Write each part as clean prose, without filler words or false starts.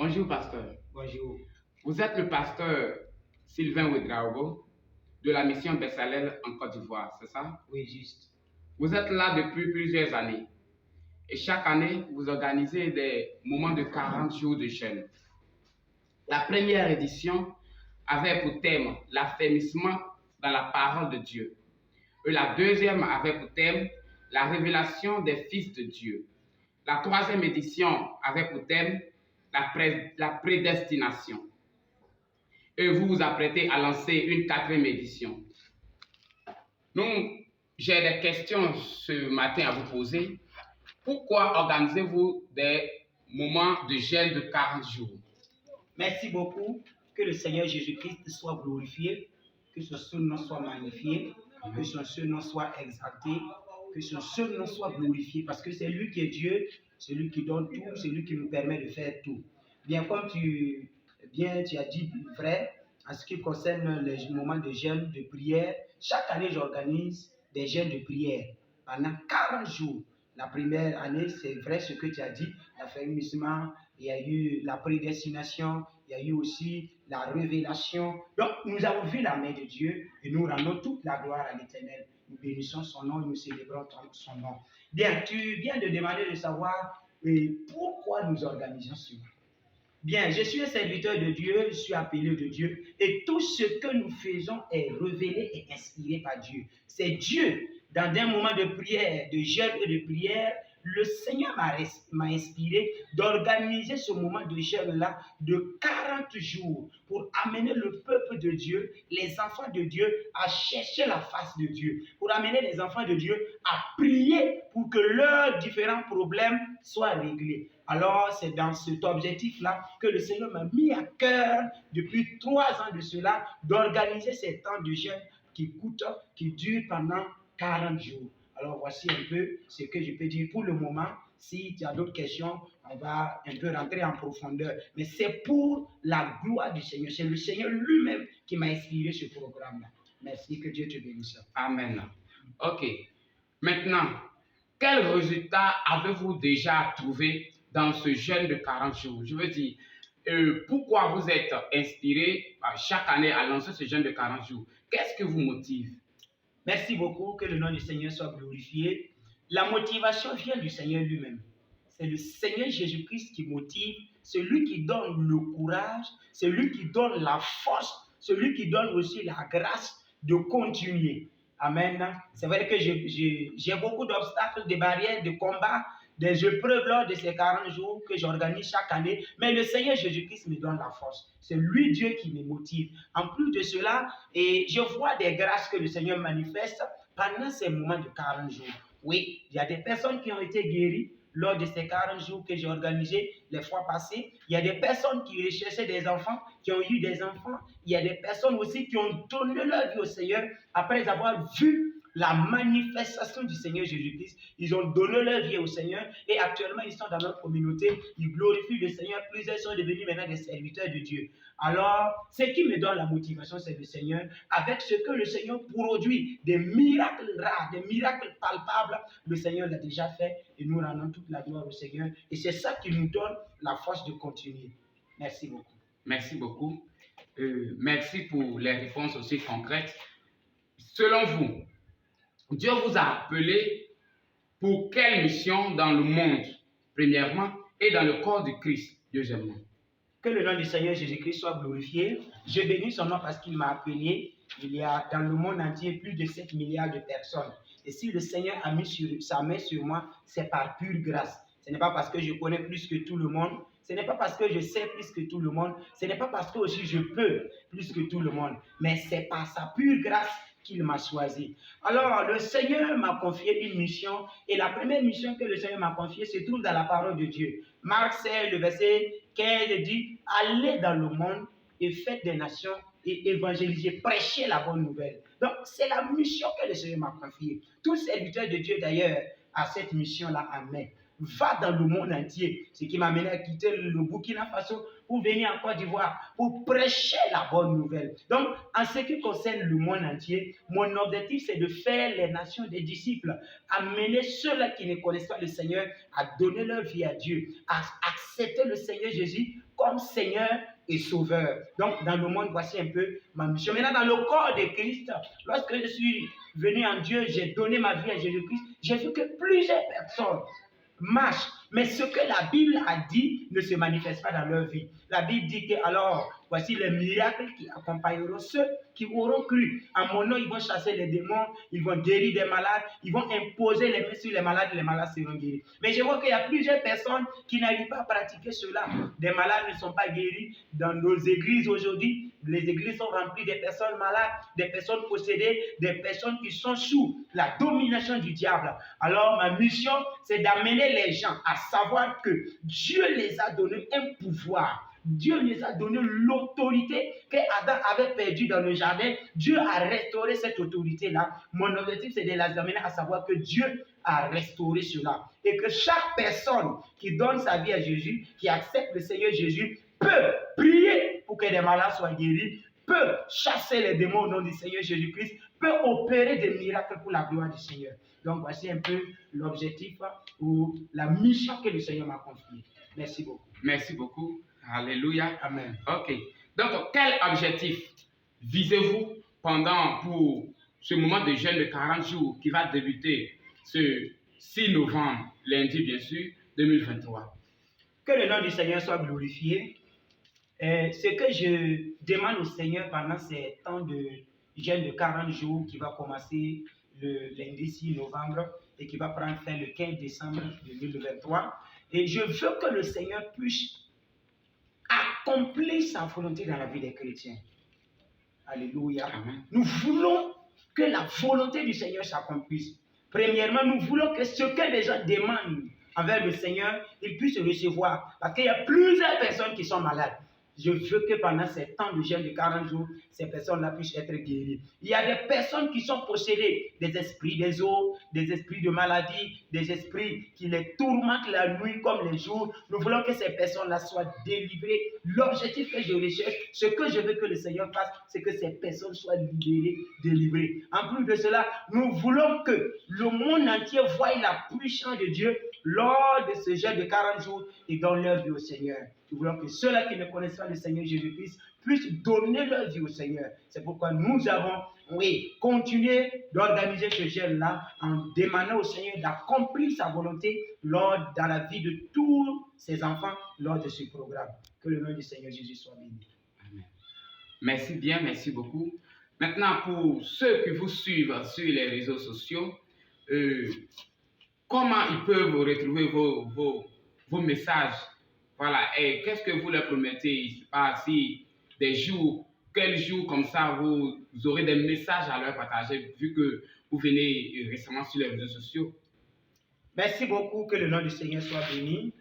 Bonjour, pasteur. Bonjour. Vous êtes le pasteur Sylvain Ouedraogo de la mission Bessalel en Côte d'Ivoire, c'est ça? Oui, juste. Vous êtes là depuis plusieurs années et chaque année, vous organisez des moments de 40 jours de jeûne. La première édition avait pour thème l'affermissement dans la parole de Dieu. Et la deuxième avait pour thème la révélation des fils de Dieu. La troisième édition avait pour thème la prédestination. Et vous vous apprêtez à lancer une quatrième édition. Donc, j'ai des questions ce matin à vous poser. Pourquoi organisez-vous des moments de jeûne de 40 jours? Merci beaucoup. Que le Seigneur Jésus-Christ soit glorifié, que son seul nom soit magnifié, que son seul nom soit exalté, que son seul nom soit glorifié, parce que c'est lui qui est Dieu, c'est lui qui donne tout, c'est lui qui nous permet de faire tout. Bien, comme tu as dit, frère, en ce qui concerne les moments de jeûne, de prière, chaque année j'organise des jeûnes de prière pendant 40 jours. La première année, c'est vrai ce que tu as dit, l'affermissement, il y a eu la prédestination, il y a eu aussi la révélation. Donc, nous avons vu la main de Dieu et nous rendons toute la gloire à l'Éternel. Nous bénissons son nom et nous célébrons son nom. Bien, tu viens de demander de savoir pourquoi nous organisons cela. Bien, je suis un serviteur de Dieu, je suis appelé de Dieu et tout ce que nous faisons est révélé et inspiré par Dieu. C'est Dieu, dans un moment de prière, de jeûne et de prière, le Seigneur m'a inspiré d'organiser ce moment de jeûne-là de 40 jours pour amener le peuple de Dieu, les enfants de Dieu, à chercher la face de Dieu, pour amener les enfants de Dieu à prier pour que leurs différents problèmes soient réglés. Alors, c'est dans cet objectif-là que le Seigneur m'a mis à cœur, depuis 3 ans de cela, d'organiser ces temps de jeûne qui durent pendant 40 jours. Alors, voici un peu ce que je peux dire pour le moment. Si tu as d'autres questions, on va un peu rentrer en profondeur. Mais c'est pour la gloire du Seigneur. C'est le Seigneur lui-même qui m'a inspiré ce programme-là. Merci, que Dieu te bénisse. Amen. Ok. Maintenant, quel résultat avez-vous déjà trouvé dans ce jeûne de 40 jours? Je veux dire, pourquoi vous êtes inspiré chaque année à lancer ce jeûne de 40 jours? Qu'est-ce qui vous motive? Merci beaucoup, que le nom du Seigneur soit glorifié. La motivation vient du Seigneur lui-même. C'est le Seigneur Jésus-Christ qui motive, celui qui donne le courage, celui qui donne la force, celui qui donne aussi la grâce de continuer. Amen. C'est vrai que j'ai beaucoup d'obstacles, de barrières, de combats, des épreuves lors de ces 40 jours que j'organise chaque année, mais le Seigneur Jésus-Christ me donne la force. C'est lui, Dieu, qui me motive. En plus de cela, et je vois des grâces que le Seigneur manifeste pendant ces moments de 40 jours. Oui, il y a des personnes qui ont été guéries lors de ces 40 jours que j'ai organisés les fois passées. Il y a des personnes qui recherchaient des enfants, qui ont eu des enfants. Il y a des personnes aussi qui ont donné leur vie au Seigneur après avoir vu la manifestation du Seigneur Jésus-Christ. Ils ont donné leur vie au Seigneur et actuellement ils sont dans notre communauté, ils glorifient le Seigneur. Plusieurs sont devenus maintenant des serviteurs de Dieu. Alors, ce qui me donne la motivation, c'est le Seigneur, avec ce que le Seigneur produit, des miracles rares, des miracles palpables, le Seigneur l'a déjà fait et nous rendons toute la gloire au Seigneur. Et c'est ça qui nous donne la force de continuer. Merci beaucoup. Merci beaucoup. Merci pour les réponses aussi concrètes. Selon vous, Dieu vous a appelé pour quelle mission dans le monde, premièrement, et dans le corps de Christ, deuxièmement? Que le nom du Seigneur Jésus-Christ soit glorifié. Je bénis son nom parce qu'il m'a appelé. Il y a dans le monde entier plus de 7 milliards de personnes. Et si le Seigneur a mis sa main sur moi, c'est par pure grâce. Ce n'est pas parce que je connais plus que tout le monde. Ce n'est pas parce que je sais plus que tout le monde. Ce n'est pas parce que aussi je peux plus que tout le monde. Mais c'est par sa pure grâce qu'il m'a choisi. Alors, le Seigneur m'a confié une mission. Et la première mission que le Seigneur m'a confiée se trouve dans la parole de Dieu. Marc 16, le verset 15 dit, allez dans le monde et faites des nations et évangéliser, prêcher la bonne nouvelle. Donc, c'est la mission que le Seigneur m'a confiée. Tout serviteur de Dieu, d'ailleurs, a cette mission-là en main. Va dans le monde entier. Ce qui m'a amené à quitter le Burkina Faso pour venir en Côte d'Ivoire, pour prêcher la bonne nouvelle. Donc, en ce qui concerne le monde entier, mon objectif, c'est de faire les nations des disciples, amener ceux-là qui ne connaissent pas le Seigneur à donner leur vie à Dieu, à accepter le Seigneur Jésus comme comme Seigneur et Sauveur. Donc, dans le monde, voici un peu ma mission. Maintenant, dans le corps de Christ, lorsque je suis venu en Dieu, j'ai donné ma vie à Jésus-Christ, j'ai vu que plusieurs personnes marchent, mais ce que la Bible a dit ne se manifeste pas dans leur vie. La Bible dit que alors, voici les miracles qui accompagneront ceux qui auront cru. À mon nom, ils vont chasser les démons, ils vont guérir des malades, ils vont imposer les mains sur les malades seront guéris. Mais je vois qu'il y a plusieurs personnes qui n'arrivent pas à pratiquer cela. Des malades ne sont pas guéris. Dans nos églises aujourd'hui, les églises sont remplies de personnes malades, des personnes possédées, des personnes qui sont sous la domination du diable. Alors, ma mission, c'est d'amener les gens à savoir que Dieu les a donné un pouvoir. Dieu les a donné l'autorité que Adam avait perdue dans le jardin. Dieu a restauré cette autorité-là. Mon objectif, c'est de les amener à savoir que Dieu a restauré cela. Et que chaque personne qui donne sa vie à Jésus, qui accepte le Seigneur Jésus, peut prier pour que les malades soient guéris, peut chasser les démons au nom du Seigneur Jésus-Christ, peut opérer des miracles pour la gloire du Seigneur. Donc, voici un peu l'objectif ou la mission que le Seigneur m'a confiée. Merci beaucoup. Merci beaucoup. Alléluia. Amen. Ok. Donc, quel objectif visez-vous pour ce moment de jeûne de 40 jours qui va débuter ce 6 novembre, lundi bien sûr, 2023? Que le nom du Seigneur soit glorifié. Ce que je demande au Seigneur pendant ces temps de jeûne de 40 jours qui va commencer le lundi 6 novembre et qui va prendre fin le 15 décembre 2023. Et je veux que le Seigneur puisse accomplir sa volonté dans la vie des chrétiens. Alléluia. Amen. Nous voulons que la volonté du Seigneur s'accomplisse. Premièrement, nous voulons que ce que les gens demandent envers le Seigneur, ils puissent recevoir. Parce qu'il y a plusieurs personnes qui sont malades. Je veux que pendant ces temps de jeûne de 40 jours, ces personnes-là puissent être guéries. Il y a des personnes qui sont possédées des esprits des eaux, des esprits de maladie, des esprits qui les tourmentent la nuit comme les jours. Nous voulons que ces personnes-là soient délivrées. L'objectif que je recherche, ce que je veux que le Seigneur fasse, c'est que ces personnes soient libérées, délivrées. En plus de cela, nous voulons que le monde entier voie la puissance de Dieu lors de ce jeûne de 40 jours et donne leur vie au Seigneur. Nous voulons que ceux-là qui ne connaissent pas le Seigneur Jésus-Christ puissent donner leur vie au Seigneur. C'est pourquoi nous avons, continué d'organiser ce jeûne-là en demandant au Seigneur d'accomplir sa volonté dans la vie de tous ses enfants lors de ce programme. Que le nom du Seigneur Jésus soit béni. Amen. Merci bien, merci beaucoup. Maintenant, pour ceux qui vous suivent sur les réseaux sociaux, comment ils peuvent retrouver vos messages? Voilà, et qu'est-ce que vous leur promettez? Je sais pas si des jours, quels jours comme ça, vous aurez des messages à leur partager, vu que vous venez récemment sur les réseaux sociaux. Merci beaucoup, que le nom du Seigneur soit béni.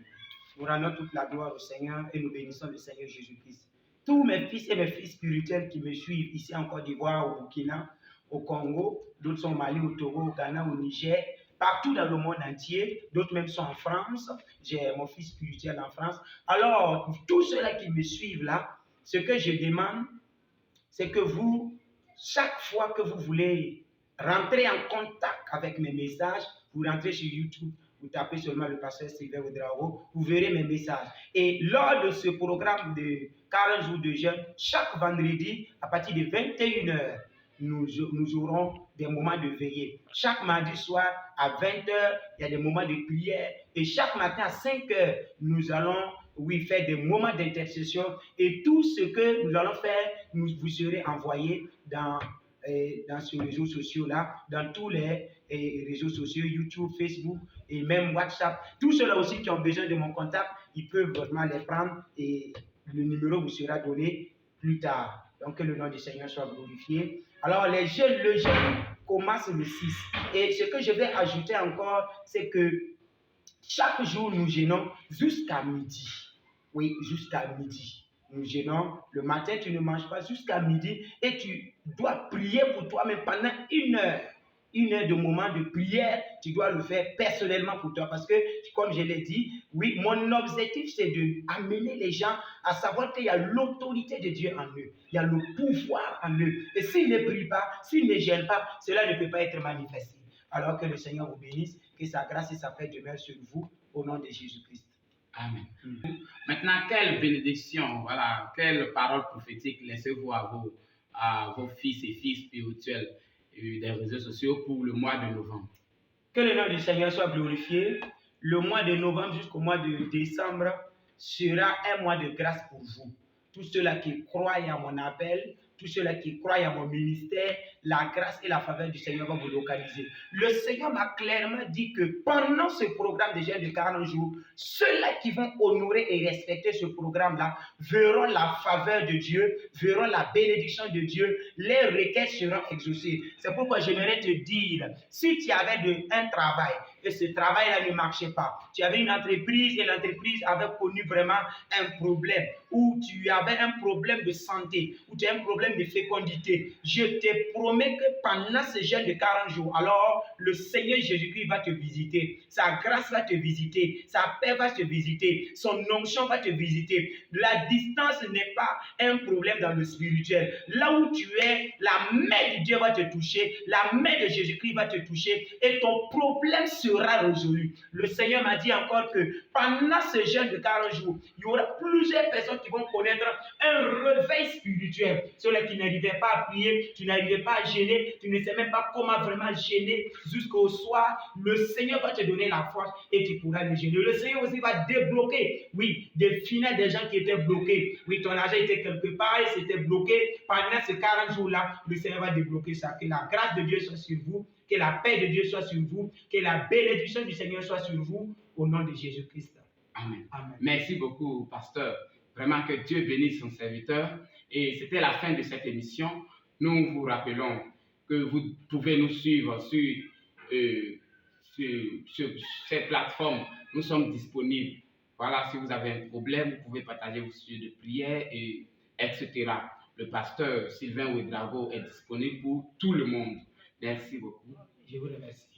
Nous rendons toute la gloire au Seigneur et nous bénissons le Seigneur Jésus-Christ. Tous mes fils et mes filles spirituels qui me suivent ici en Côte d'Ivoire, au Burkina, au Congo, d'autres sont au Mali, au Togo, au Ghana, au Niger, partout dans le monde entier, d'autres même sont en France. J'ai mon fils spirituel en France. Alors, tous ceux-là qui me suivent là, ce que je demande, c'est que vous, chaque fois que vous voulez rentrer en contact avec mes messages, vous rentrez sur YouTube, vous tapez seulement le pasteur Sylvain Ouedraogo, vous verrez mes messages. Et lors de ce programme de 40 jours de jeûne, chaque vendredi, à partir de 21h, nous aurons des moments de veillée. Chaque mardi soir, à 20h, il y a des moments de prière. Et chaque matin, à 5h, nous allons faire des moments d'intercession. Et tout ce que nous allons faire, vous serez envoyé dans ces réseaux sociaux-là, dans tous les réseaux sociaux, YouTube, Facebook et même WhatsApp. Tous ceux-là aussi qui ont besoin de mon contact, ils peuvent vraiment les prendre et le numéro vous sera donné plus tard. Donc que le nom du Seigneur soit glorifié. Alors le jeûne commence le 6. Et ce que je vais ajouter encore, c'est que chaque jour nous jeûnons jusqu'à midi. Oui, jusqu'à midi. Nous jeûnons. Le matin, tu ne manges pas jusqu'à midi et tu dois prier pour toi-même pendant 1 heure. 1 heure de moment de prière, tu dois le faire personnellement pour toi. Parce que, comme je l'ai dit, oui, mon objectif, c'est d'amener les gens à savoir qu'il y a l'autorité de Dieu en eux. Il y a le pouvoir en eux. Et s'ils ne prient pas, s'ils ne gênent pas, cela ne peut pas être manifesté. Alors que le Seigneur vous bénisse, que sa grâce et sa paix demeurent sur vous, au nom de Jésus-Christ. Amen. Mm. Maintenant, quelle bénédiction, voilà, quelle parole prophétique laissez-vous à vos fils et filles spirituels des réseaux sociaux pour le mois de novembre? Que le nom du Seigneur soit glorifié. Le mois de novembre jusqu'au mois de décembre sera un mois de grâce pour vous. Tous ceux-là qui croient à mon appel, tous ceux-là qui croient à mon ministère, la grâce et la faveur du Seigneur vont vous localiser. Le Seigneur m'a clairement dit que pendant ce programme de jeûne de 40 jours, ceux-là qui vont honorer et respecter ce programme-là verront la faveur de Dieu, verront la bénédiction de Dieu, les requêtes seront exaucées. C'est pourquoi j'aimerais te dire, si tu avais un travail et ce travail-là ne marchait pas, tu avais une entreprise et l'entreprise avait connu vraiment un problème, ou tu avais un problème de santé, ou tu as un problème de fécondité, je te promets que pendant ce jeûne de 40 jours, alors le Seigneur Jésus-Christ va te visiter, sa grâce va te visiter, sa paix va te visiter, son onction va te visiter. La distance n'est pas un problème dans le spirituel. Là où tu es, la main de Dieu va te toucher, la main de Jésus-Christ va te toucher et ton problème sera résolu. Le Seigneur m'a dit encore que pendant ce jeûne de 40 jours, il y aura plusieurs personnes qui vont connaître un réveil spirituel. Ceux-là qui n'arrivaient pas à prier, tu n'arrivais pas à gêner, tu ne sais même pas comment vraiment gêner jusqu'au soir. Le Seigneur va te donner la force et tu pourras le gêner. Le Seigneur aussi va débloquer, oui, des finances des gens qui étaient bloqués. Oui, ton argent était quelque part et c'était bloqué. Pendant ces 40 jours-là, le Seigneur va débloquer ça. Que la grâce de Dieu soit sur vous, que la paix de Dieu soit sur vous, que la bénédiction du Seigneur soit sur vous, au nom de Jésus-Christ. Amen. Amen. Merci beaucoup, pasteur. Vraiment que Dieu bénisse son serviteur. Et c'était la fin de cette émission. Nous vous rappelons que vous pouvez nous suivre sur cette plateforme. Nous sommes disponibles. Voilà, si vous avez un problème, vous pouvez partager vos sujets de prière, etc. Le pasteur Sylvain Ouedraogo est disponible pour tout le monde. Merci beaucoup. Je vous remercie.